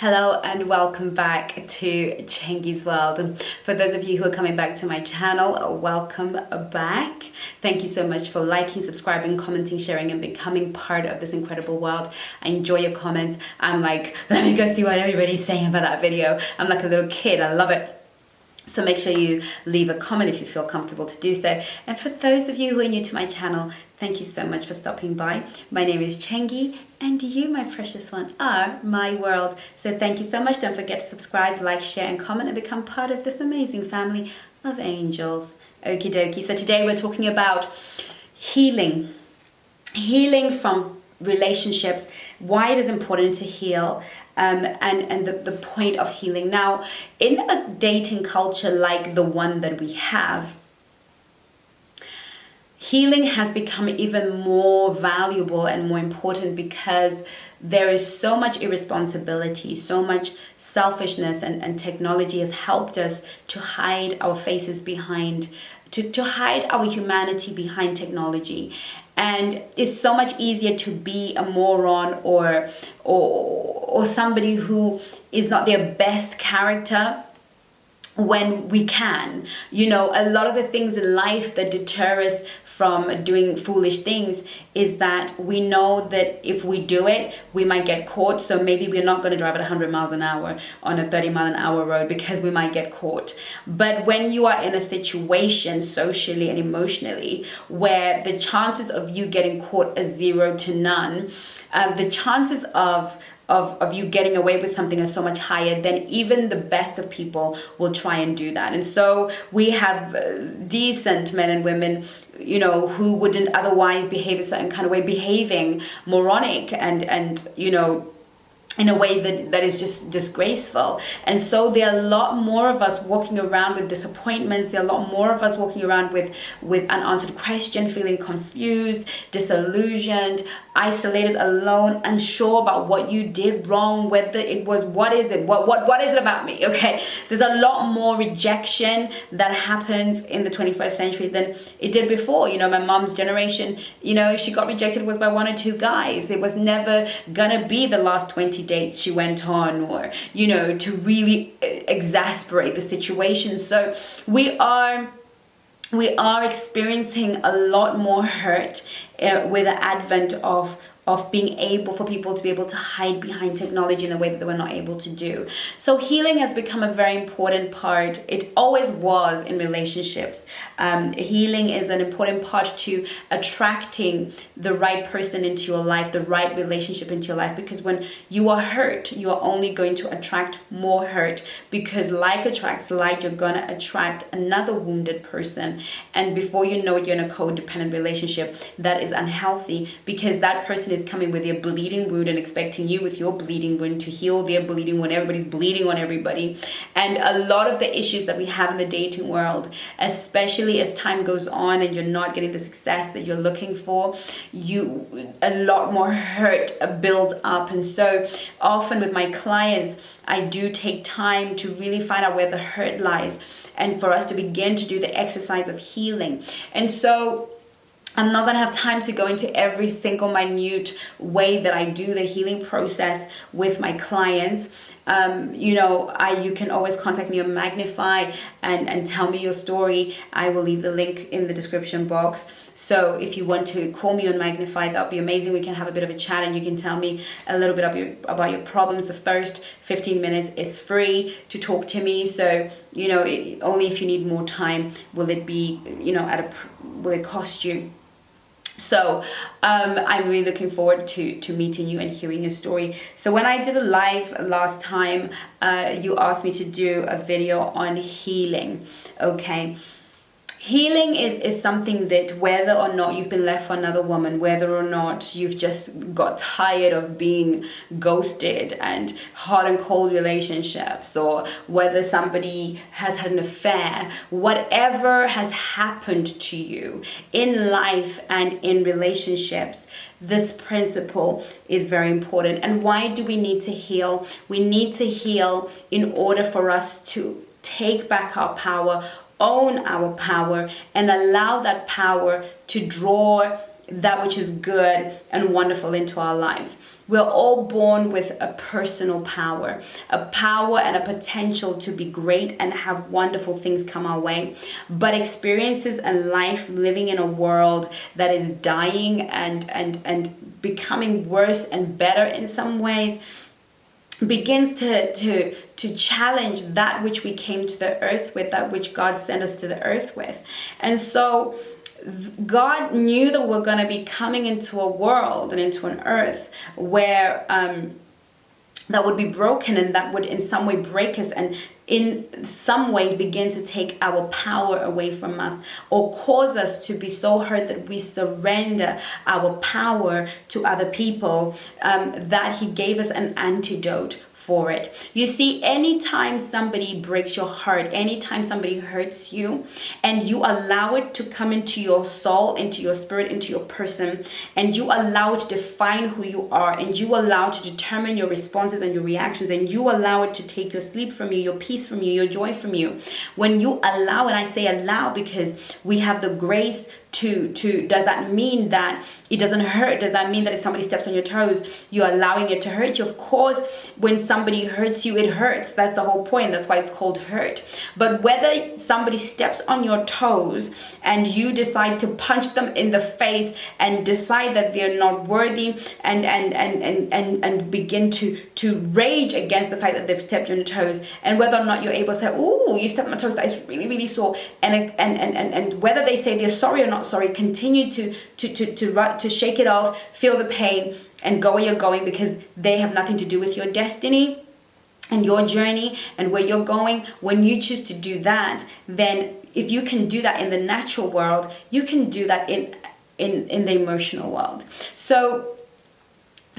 Hello and welcome back to Chengi's World. For those of you who are coming back to my channel, welcome back. Thank you so much for liking, subscribing, commenting, sharing, and becoming part of this incredible world. I enjoy your comments. I'm like, let me go see what everybody's saying about that video. I'm like a little kid. I love it. So make sure you leave a comment if you feel comfortable to do so. And for those of you who are new to my channel, thank you so much for stopping by. My name is Chengi, and you, my precious one, are my world. So thank you so much. Don't forget to subscribe, like, share, and comment, and become part of this amazing family of angels. Okie dokie. So today we're talking about healing. Healing from relationships, why it is important to heal, and the point of healing. Now, in a dating culture like the one that we have, healing has become even more valuable and more important because there is so much irresponsibility, so much selfishness, and technology has helped us to hide our faces behind, to hide our humanity behind technology. And it's so much easier to be a moron or somebody who is not their best character when we can. You know, a lot of the things in life that deter us from doing foolish things is that we know that if we do it, we might get caught. So maybe we're not going to drive at 100 miles an hour on a 30-mile-an-hour road because we might get caught. But when you are in a situation socially and emotionally where the chances of you getting caught are 0 to none, the chances of you getting away with something is so much higher than even the best of people will try and do that. And so we have decent men and women, you know, who wouldn't otherwise behave a certain kind of way, behaving moronic and you know, in a way that is just disgraceful. And so there are a lot more of us walking around with disappointments. There are a lot more of us walking around with unanswered questions, feeling confused, disillusioned, isolated, alone, unsure about what you did wrong, whether it was, what is it about me? Okay, there's a lot more rejection that happens in the 21st century than it did before. You know, my mom's generation, you know, she got rejected was by 1 or 2 guys. It was never gonna be the last 20 dates she went on, or, you know, to really exasperate the situation. So we are experiencing a lot more hurt with the advent of being able for people to be able to hide behind technology in a way that they were not able to do. So healing has become a very important part. It always was in relationships. Healing is an important part to attracting the right person into your life, the right relationship into your life, because when you are hurt, you are only going to attract more hurt, because like attracts like. You're gonna attract another wounded person, and before you know it, you're in a codependent relationship that is unhealthy, because that person is coming with their bleeding wound and expecting you with your bleeding wound to heal their bleeding when everybody's bleeding on everybody. And a lot of the issues that we have in the dating world, especially as time goes on and you're not getting the success that you're looking for, a lot more hurt builds up. And so often with my clients, I do take time to really find out where the hurt lies and for us to begin to do the exercise of healing. And so I'm not going to have time to go into every single minute way that I do the healing process with my clients. You know, you can always contact me on Magnify and tell me your story. I will leave the link in the description box. So if you want to call me on Magnify, that would be amazing. We can have a bit of a chat and you can tell me a little bit about your problems. The first 15 minutes is free to talk to me. So, you know, only if you need more time will it be, you know, will it cost you. So I'm really looking forward to meeting you and hearing your story. So when I did a live last time, you asked me to do a video on healing. Okay. Healing is something that whether or not you've been left for another woman, whether or not you've just got tired of being ghosted and hot and cold relationships, or whether somebody has had an affair, whatever has happened to you in life and in relationships, this principle is very important. And why do we need to heal? We need to heal in order for us to take back our power, own our power, and allow that power to draw that which is good and wonderful into our lives. We're all born with a personal power, a power and a potential to be great and have wonderful things come our way. But experiences and life living in a world that is dying and becoming worse and better in some ways begins to challenge that which we came to the earth with, that which God sent us to the earth with. And so God knew that we're going to be coming into a world and into an earth where that would be broken, and that would in some way break us, and in some ways begin to take our power away from us, or cause us to be so hurt that we surrender our power to other people, that He gave us an antidote for it. You see, anytime somebody breaks your heart, anytime somebody hurts you, and you allow it to come into your soul, into your spirit, into your person, and you allow it to define who you are, and you allow it to determine your responses and your reactions, and you allow it to take your sleep from you, your peace from you, your joy from you. When you allow, and I say allow because we have the grace to does that mean that it doesn't hurt? Does that mean that if somebody steps on your toes, you're allowing it to hurt you? Of course, when somebody hurts you, it hurts. That's the whole point. That's why it's called hurt. But whether somebody steps on your toes and you decide to punch them in the face and decide that they're not worthy, and begin to rage against the fact that they've stepped on your toes, and whether or not you're able to say, "Oh, you stepped on my toes, that is really, really sore," and whether they say they're sorry or not sorry, continue to shake it off, feel the pain, and go where you're going, because they have nothing to do with your destiny and your journey and where you're going. When you choose to do that, then if you can do that in the natural world, you can do that in the emotional world. So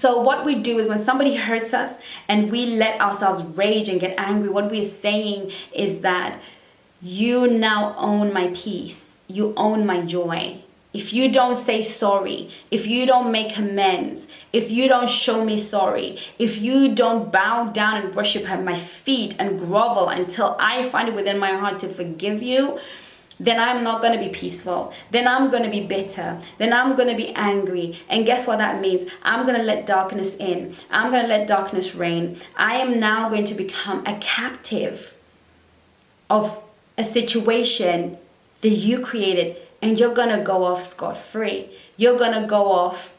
what we do is, when somebody hurts us and we let ourselves rage and get angry, what we're saying is that you now own my peace. You own my joy. If you don't say sorry, if you don't make amends, if you don't show me sorry, if you don't bow down and worship at my feet and grovel until I find it within my heart to forgive you, then I'm not going to be peaceful. Then I'm going to be bitter. Then I'm going to be angry. And guess what that means? I'm going to let darkness in. I'm going to let darkness reign. I am now going to become a captive of a situation that you created, and you're gonna go off scot-free. You're gonna go off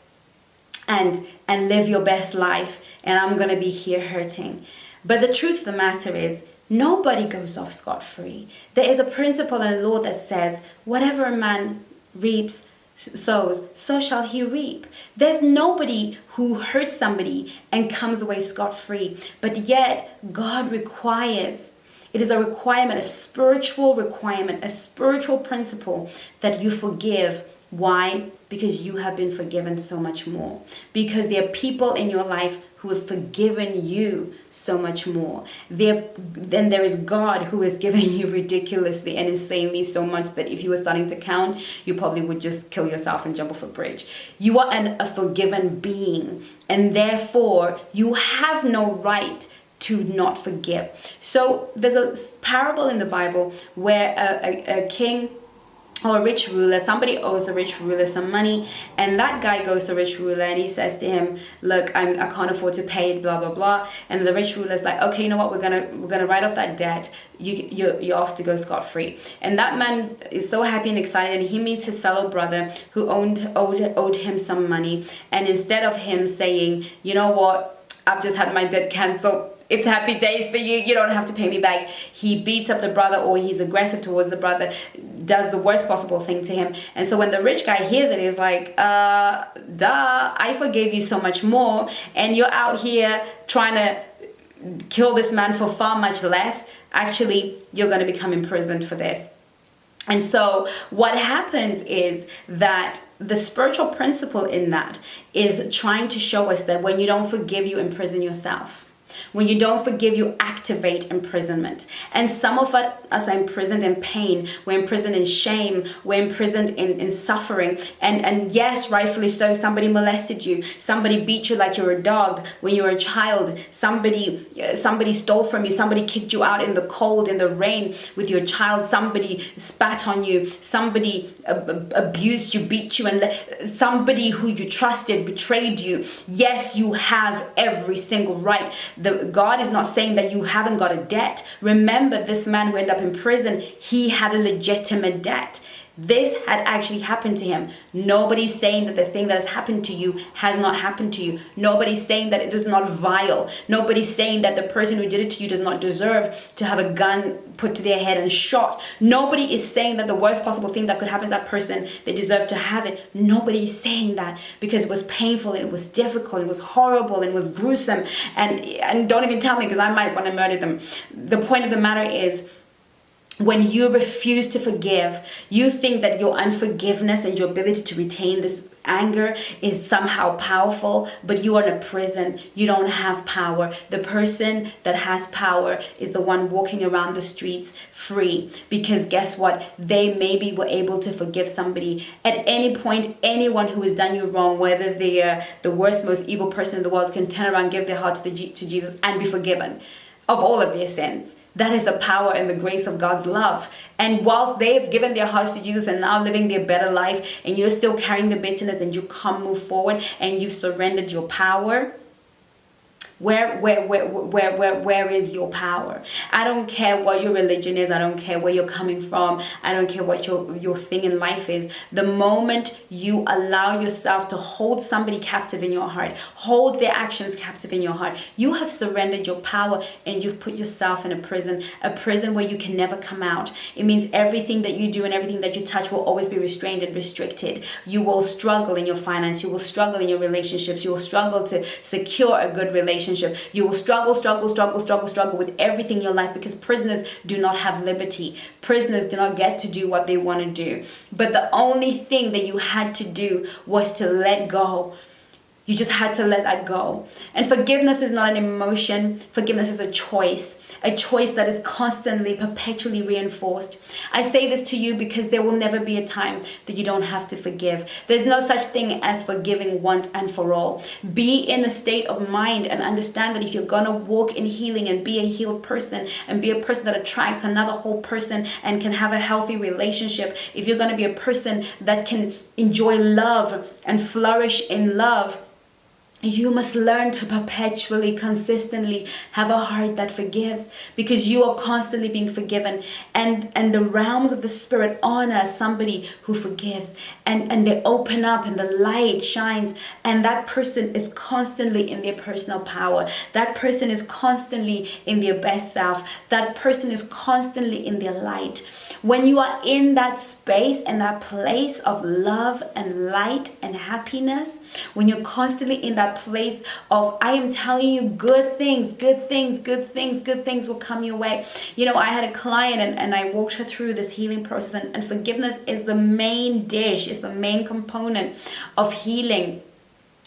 and live your best life, and I'm gonna be here hurting. But the truth of the matter is, nobody goes off scot-free. There is a principle and law that says, whatever a man reaps, sows, so shall he reap. There's nobody who hurts somebody and comes away scot-free. But yet, God requires, it is a requirement, a spiritual requirement, a spiritual principle that you forgive. Why? Because you have been forgiven so much more. Because there are people in your life who have forgiven you so much more. Then there is God who has given you ridiculously and insanely so much that if you were starting to count, you probably would just kill yourself and jump off a bridge. You are a forgiven being, and therefore you have no right to not forgive. So there's a parable in the Bible where a king or a rich ruler, somebody owes the rich ruler some money, and that guy goes to the rich ruler and he says to him, look, I can't afford to pay it, blah blah blah. And the rich ruler's like, okay, you know what, we're gonna write off that debt. You're off to go scot-free. And that man is so happy and excited, and he meets his fellow brother who owed him some money. And instead of him saying, you know what, I've just had my debt cancelled, it's happy days for you, you don't have to pay me back, he beats up the brother, or he's aggressive towards the brother, does the worst possible thing to him. And so when the rich guy hears it, he's like, I forgave you so much more, and you're out here trying to kill this man for far much less. Actually, you're going to become imprisoned for this. And so what happens is that the spiritual principle in that is trying to show us that when you don't forgive, you imprison yourself. When you don't forgive, you activate imprisonment. And some of us are imprisoned in pain. We're imprisoned in shame. We're imprisoned in suffering. And yes, rightfully so, somebody molested you. Somebody beat you like you're a dog when you were a child. Somebody stole from you. Somebody kicked you out in the cold, in the rain with your child. Somebody spat on you. Somebody abused you, beat you, and somebody who you trusted betrayed you. Yes, you have every single right. God is not saying that you haven't got a debt. Remember, this man who ended up in prison, he had a legitimate debt. This had actually happened to him. Nobody's saying that the thing that has happened to you has not happened to you. Nobody's saying that it is not vile. Nobody's saying that the person who did it to you does not deserve to have a gun put to their head and shot. Nobody is saying that the worst possible thing that could happen to that person, they deserve to have it. Nobody is saying that, because it was painful and it was difficult, it was horrible and it was gruesome. And don't even tell me, because I might want to murder them. The point of the matter is, when you refuse to forgive, you think that your unforgiveness and your ability to retain this anger is somehow powerful, but you are in a prison. You don't have power. The person that has power is the one walking around the streets free, because guess what? They maybe were able to forgive somebody at any point. Anyone who has done you wrong, whether they are the worst, most evil person in the world, can turn around, give their heart to Jesus and be forgiven of all of their sins. That is the power and the grace of God's love. And whilst they've given their hearts to Jesus and now living their better life, and you're still carrying the bitterness and you can't move forward and you've surrendered your power, where is your power? I don't care what your religion is. I don't care where you're coming from. I don't care what your thing in life is. The moment you allow yourself to hold somebody captive in your heart, hold their actions captive in your heart, you have surrendered your power and you've put yourself in a prison where you can never come out. It means everything that you do and everything that you touch will always be restrained and restricted. You will struggle in your finance. You will struggle in your relationships. You will struggle to secure a good relationship. You will struggle with everything in your life, because prisoners do not have liberty. Prisoners do not get to do what they want to do. But the only thing that you had to do was to let go. You just had to let that go. And forgiveness is not an emotion. Forgiveness is a choice that is constantly, perpetually reinforced. I say this to you because there will never be a time that you don't have to forgive. There's no such thing as forgiving once and for all. Be in a state of mind and understand that if you're going to walk in healing and be a healed person and be a person that attracts another whole person and can have a healthy relationship, if you're going to be a person that can enjoy love and flourish in love, you must learn to perpetually, consistently have a heart that forgives, because you are constantly being forgiven. And the realms of the spirit honor somebody who forgives. And they open up and the light shines. And that person is constantly in their personal power. That person is constantly in their best self. That person is constantly in their light. When you are in that space and that place of love and light and happiness, when you're constantly in that place of, I am telling you, good things will come your way. You know, I had a client and I walked her through this healing process, and forgiveness is the main dish, is the main component of healing.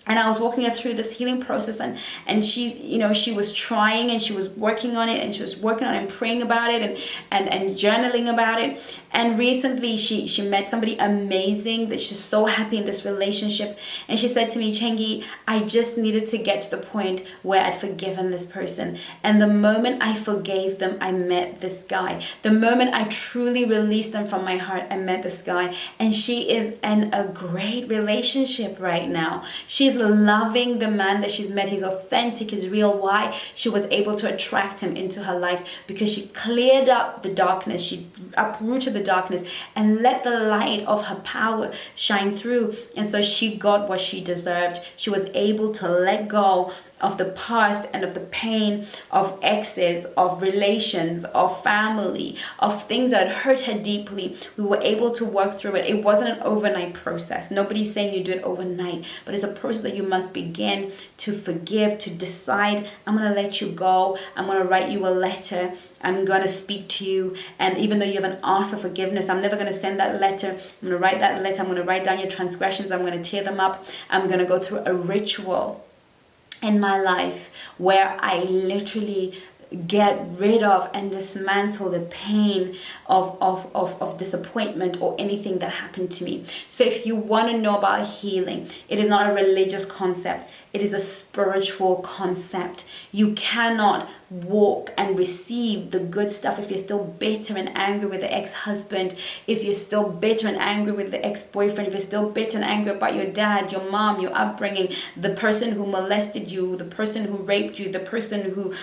And I was walking her through this healing process, and she, you know, she was trying and she was working on it, and she was working on it and praying about it and journaling about it. And recently she met somebody amazing that she's so happy in this relationship. And she said to me, Chengi, I just needed to get to the point where I'd forgiven this person. And the moment I forgave them, I met this guy. The moment I truly released them from my heart, I met this guy. And she is in a great relationship right now. She's loving the man that she's met. He's authentic, he's real. Why? She was able to attract him into her life because she cleared up the darkness. She uprooted the darkness and let the light of her power shine through. And so she got what she deserved. She was able to let go of the past and of the pain of exes, of relations, of family, of things that had hurt her deeply. We were able to work through it. It wasn't an overnight process. Nobody's saying you do it overnight, but it's a process that you must begin to forgive, to decide, I'm going to let you go. I'm going to write you a letter. I'm going to speak to you. And even though you haven't asked for forgiveness, I'm never going to send that letter. I'm going to write that letter. I'm going to write down your transgressions. I'm going to tear them up. I'm going to go through a ritual. in my life where I literally get rid of and dismantle the pain of disappointment or anything that happened to me. So if you want to know about healing, it is not a religious concept, it is a spiritual concept. You cannot walk and receive the good stuff if you're still bitter and angry with the ex-husband, if you're still bitter and angry with the ex-boyfriend, if you're still bitter and angry about your dad, your mom, your upbringing, the person who molested you, the person who raped you, the person who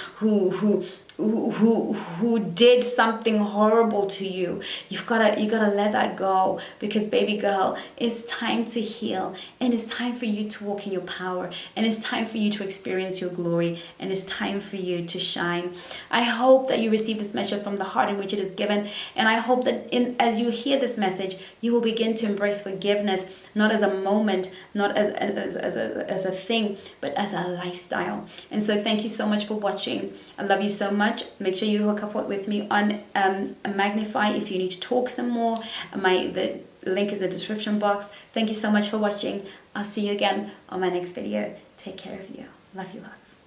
did something horrible to you. You gotta let that go, because baby girl, it's time to heal, and it's time for you to walk in your power, and it's time for you to experience your glory, and it's time for you to shine. I hope that you receive this message from the heart in which it is given, and I hope that as you hear this message, you will begin to embrace forgiveness, not as a moment, not as a thing, but as a lifestyle. And so thank you so much for watching. I love you so much. Make sure you hook up with me on Magnify if you need to talk some more. The link is in the description box. Thank you so much for watching. I'll see you again on my next video. Take care of you. Love you lots.